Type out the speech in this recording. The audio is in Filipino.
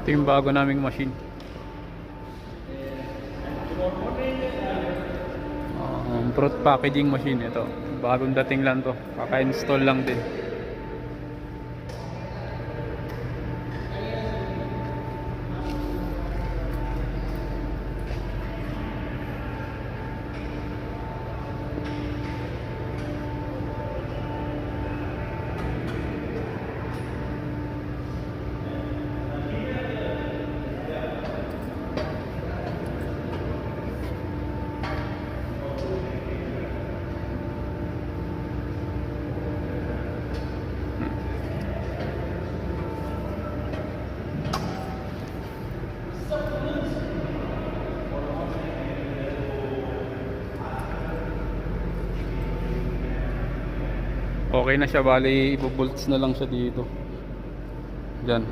Ito yung bago naming machine. Fruit packaging machine ito. Bagong dating lang to. Kaka-install lang din. Okay na siya, bali ibubolts na lang siya dito. Diyan.